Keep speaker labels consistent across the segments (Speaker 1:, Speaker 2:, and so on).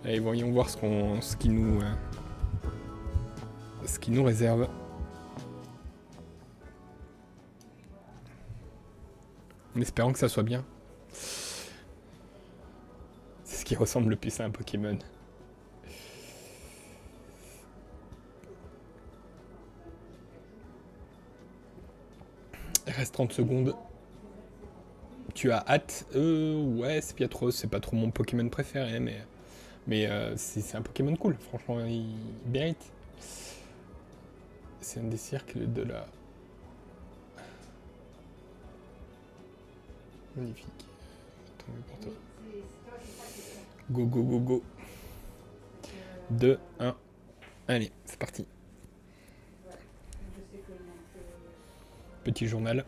Speaker 1: Allez, voyons voir ce qu'il nous réserve. En espérant que ça soit bien. C'est ce qui ressemble le plus à un Pokémon. Il reste 30 secondes. Tu as hâte? Ouais, Sepiatros, c'est pas trop mon Pokémon préféré, mais c'est un Pokémon cool, franchement, il mérite. C'est un des cercles de la... Magnifique. Attends, go, go, go, go. 2, 1. Allez, c'est parti. Petit journal.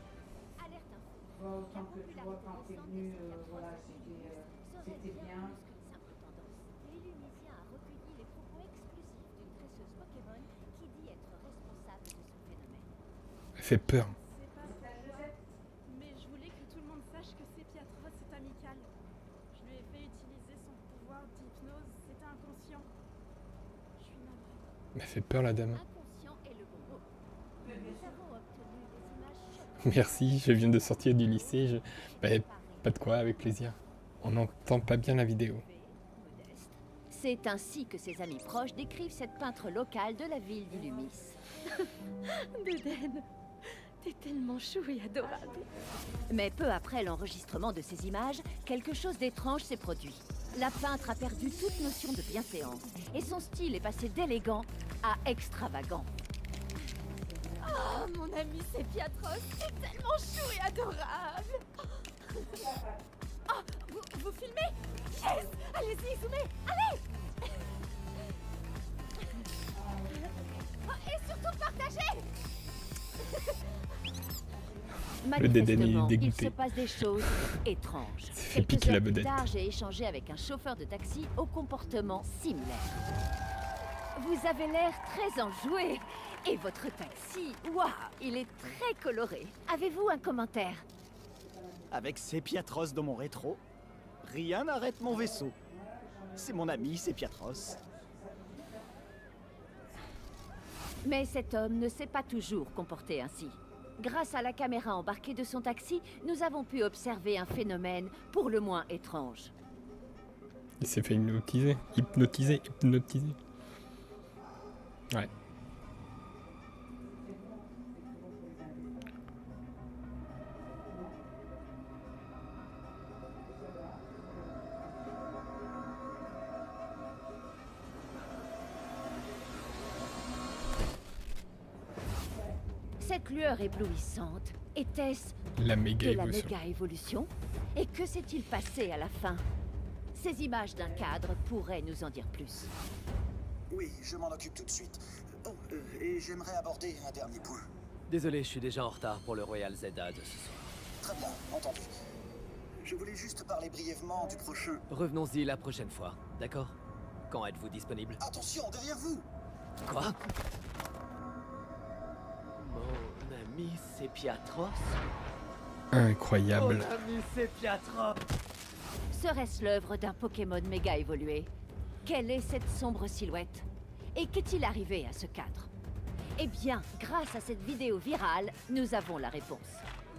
Speaker 2: Autant que tu vois quand t'es venu, voilà, c'était bien.
Speaker 1: Elle fait peur.
Speaker 3: C'est pas ça. Mais je voulais que tout le monde sache que Sepiatros est amical. Je lui ai fait utiliser son pouvoir d'hypnose, c'était inconscient. Je suis navrée.
Speaker 1: Elle fait peur la dame.
Speaker 4: Inconscient est le bon mot. Nous avons obtenu des images choquantes.
Speaker 1: Merci, je viens de sortir du lycée. Pas de quoi, avec plaisir. On n'entend pas bien la vidéo.
Speaker 4: Modeste. C'est ainsi que ses amis proches décrivent cette peintre locale de la ville d'Illumis. Dédène, t'es tellement chou et adorable. Mais peu après l'enregistrement de ces images, quelque chose d'étrange s'est produit. La peintre a perdu toute notion de bienséance et son style est passé d'élégant à extravagant. Oh, mon ami Sepiatros, c'est tellement chou et adorable. Oh, vous filmez? Yes! Allez-y, zoomez! Allez! Oh, et surtout partagez!
Speaker 1: Le Dédène, il est
Speaker 4: Manifestement, il
Speaker 1: dégoûté.
Speaker 4: se passe des choses étranges.
Speaker 1: fait
Speaker 4: Quelques
Speaker 1: piquer la
Speaker 4: heures plus
Speaker 1: vedette.
Speaker 4: tard, j'ai échangé avec un chauffeur de taxi au comportement similaire. Vous avez l'air très enjoué. Et votre taxi, waouh, il est très coloré. Avez-vous un commentaire?
Speaker 5: Avec Sepiatros dans mon rétro, rien n'arrête mon vaisseau. C'est mon ami Sepiatros.
Speaker 4: Mais cet homme ne s'est pas toujours comporté ainsi. Grâce à la caméra embarquée de son taxi, nous avons pu observer un phénomène pour le moins étrange.
Speaker 1: Il s'est fait hypnotiser. Ouais.
Speaker 4: Cette lueur éblouissante, était-ce
Speaker 1: La méga
Speaker 4: de la
Speaker 1: émotion.
Speaker 4: méga-évolution? Et que s'est-il passé à la fin? Ces images d'un cadre pourraient nous en dire plus.
Speaker 6: Oui, je m'en occupe tout de suite. Oh, et j'aimerais aborder un dernier point.
Speaker 7: Désolé, je suis déjà en retard pour le Royal Zeda de ce soir.
Speaker 6: Très bien, entendu. Je voulais juste parler brièvement du prochain.
Speaker 7: Revenons-y la prochaine fois, d'accord? Quand êtes-vous disponible?
Speaker 6: Attention, derrière vous!
Speaker 7: Quoi? Mon ami Sepiatros?
Speaker 1: Incroyable.
Speaker 7: Mon ami Sepiatros!
Speaker 4: Serait-ce l'œuvre d'un Pokémon méga évolué? Quelle est cette sombre silhouette? Et qu'est-il arrivé à ce cadre? Eh bien, grâce à cette vidéo virale, nous avons la réponse.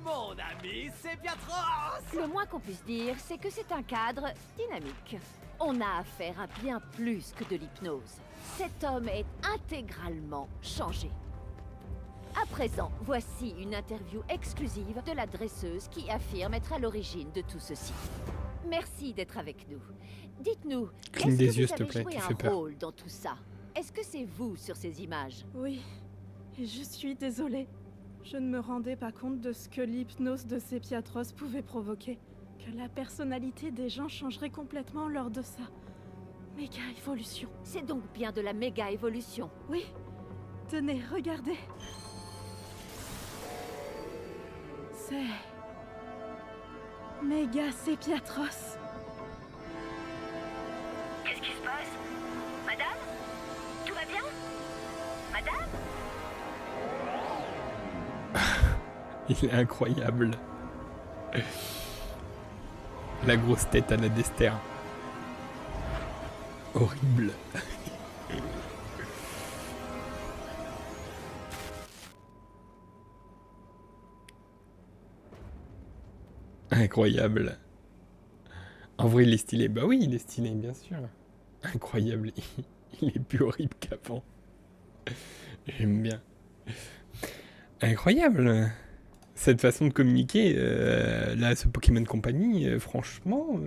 Speaker 7: Mon ami Sepiatros!
Speaker 4: Le moins qu'on puisse dire, c'est que c'est un cadre dynamique. On a affaire à bien plus que de l'hypnose. Cet homme est intégralement changé. À présent, voici une interview exclusive de la dresseuse qui affirme être à l'origine de tout ceci. Merci d'être avec nous. Dites-nous,
Speaker 1: Cligne
Speaker 4: est-ce
Speaker 1: des
Speaker 4: que
Speaker 1: yeux,
Speaker 4: vous
Speaker 1: s'il te
Speaker 4: avez
Speaker 1: plaît,
Speaker 4: joué
Speaker 1: tu
Speaker 4: un
Speaker 1: fais peur.
Speaker 4: rôle dans tout ça? Est-ce que c'est vous sur ces images?
Speaker 3: Oui, et je suis désolée. Je ne me rendais pas compte de ce que l'hypnose de Sepiatros pouvait provoquer. Que la personnalité des gens changerait complètement lors de ça. Méga évolution.
Speaker 4: C'est donc bien de la méga évolution.
Speaker 3: Oui, tenez, regardez. C'est... Méga Sepiatros.
Speaker 4: Qu'est-ce qui se passe? Madame? Tout va bien? Madame?
Speaker 1: Il est incroyable. La grosse tête à la Dester. Horrible. Incroyable. En vrai, il est stylé. Bah oui, il est stylé, bien sûr. Incroyable. Il est plus horrible qu'avant. J'aime bien. Incroyable. Cette façon de communiquer, là, ce Pokémon Company, franchement,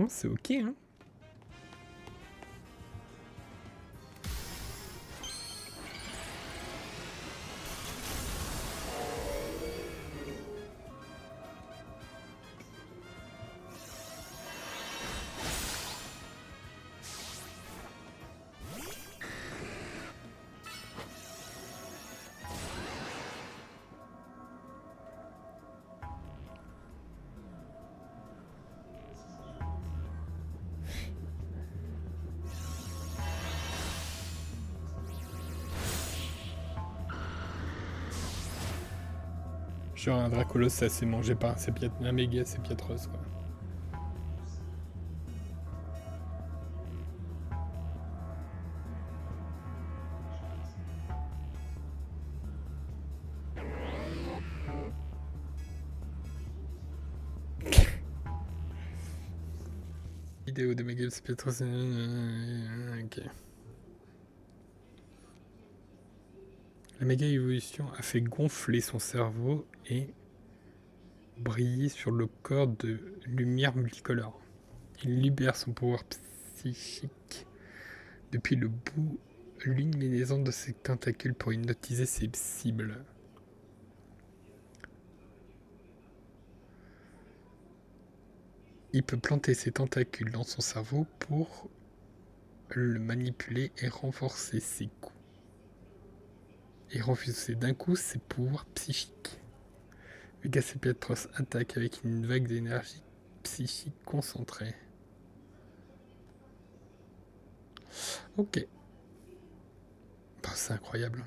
Speaker 1: c'est ok, hein. Genre un Dracolos, ça s'est mangé par un méga Sépiatros, quoi. Vidéo de méga Sépiatros. Ok. La méga évolution a fait gonfler son cerveau et briller sur le corps de lumière multicolore. Il libère son pouvoir psychique depuis le bout luminescent de ses tentacules pour hypnotiser ses cibles. Il peut planter ses tentacules dans son cerveau pour le manipuler et renforcer ses coups. Et refuser d'un coup ses pouvoirs psychiques. Mega Sépiatros attaque avec une vague d'énergie psychique concentrée. Ok. Bah, c'est incroyable.